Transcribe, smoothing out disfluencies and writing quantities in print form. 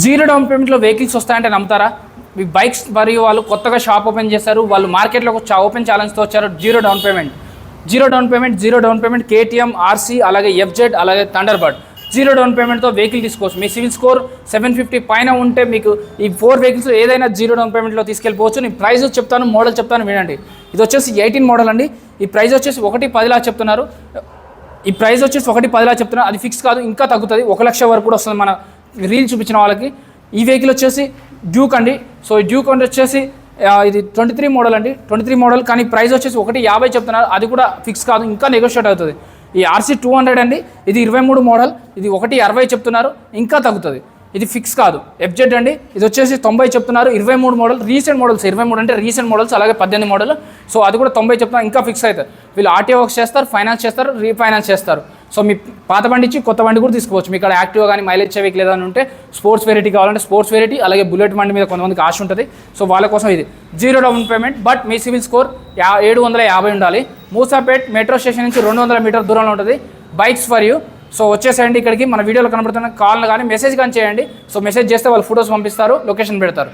Zero down పేమెంట్లో vehicles వస్తాయంటే నమ్ముతారా? మీ bikes మరియు వాళ్ళు కొత్తగా షాప్ ఓపెన్ చేశారు, వాళ్ళు మార్కెట్లో ఓపెన్ ఛాలెంజ్తో వచ్చారు. Zero down payment KTM, RC, అలాగే ఎఫ్జెడ్, అలాగే థండర్బర్డ్. జీరో డౌన్ పేమెంట్తో వెహికల్ తీసుకోవచ్చు. మీ సివిల్ స్కోర్ 750 పైన ఉంటే మీకు ఈ 4 వెహికల్స్ ఏదైనా జీరో డౌన్ పేమెంట్లో తీసుకెళ్ళిపోవచ్చు. నేను ప్రైస్ చెప్తాను, మోడల్ చెప్తాను, వినండి. ఇది వచ్చేసి 18 మోడల్ అండి. ఈ ప్రైస్ వచ్చేసి 1,10,000 చెప్తున్నారు. అది ఫిక్స్ కాదు, ఇంకా తగ్గుతుంది. 1 లక్ష వరకు కూడా వస్తుంది మన రీల్ చూపించిన వాళ్ళకి. ఈ వెహికల్ వచ్చేసి డ్యూక్ అండి. సో ఈ డ్యూక్ అంటే వచ్చేసి ఇది 23 మోడల్ అండి. 23 మోడల్, కానీ ప్రైస్ వచ్చేసి 1,50,000 చెప్తున్నారు. అది కూడా ఫిక్స్ కాదు, ఇంకా నెగోషియేట్ అవుతుంది. ఈ ఆర్సీ 200 అండి. ఇది 23 మోడల్. ఇది 1,60,000 చెప్తున్నారు, ఇంకా తగ్గుతుంది. ఇది ఫిక్స్ కాదు. ఎఫ్జెడ్ అండి. ఇది వచ్చేసి 90 చెప్తున్నారు. 23 మోడల్, రీసెంట్ మోడల్స్. 23 అంటే రీసెంట్ మోడల్స్, అలాగే 18 మోడల్. సో అది కూడా 90 చెప్తున్నారు, ఇంకా ఫిక్స్ అవుతుంది. వీళ్ళు ఆర్టీఓ వర్క్స్ చేస్తారు, ఫైనాన్స్ చేస్తారు, రీఫైనాన్స్ చేస్తారు. సో మీ పాత బండి ఇచ్చి కొత్త బండి కూడా తీసుకోవచ్చు. మీకు ఇక్కడ యాక్టివ్ కానీ మైలేజ్ వెహికల్ ఏదైనా ఉంటే స్పోర్ట్స్ వెరైటీ కావాలంటే స్పోర్ట్స్ వెరైటీ, అలాగే బుల్లెట్ బండి మీద కొంతమందికి ఆశ ఉంటుంది. సో వాళ్ళ కోసం ఇది zero down payment. But me civil score 750 ఉండాలి. మూసాపేట్ మెట్రో స్టేషన్ నుంచి 200 మీటర్ దూరంలో ఉంటుంది. Bikes for you. సో వచ్చేసేయండి ఇక్కడికి. మన వీడియోలో కనబడుతున్న కాల్ కానీ మెసేజ్ కానీ చేయండి. సో మెసేజ్ చేస్తే వాళ్ళు ఫొటోస్ పంపిస్తారు, లొకేషన్ పెడతారు.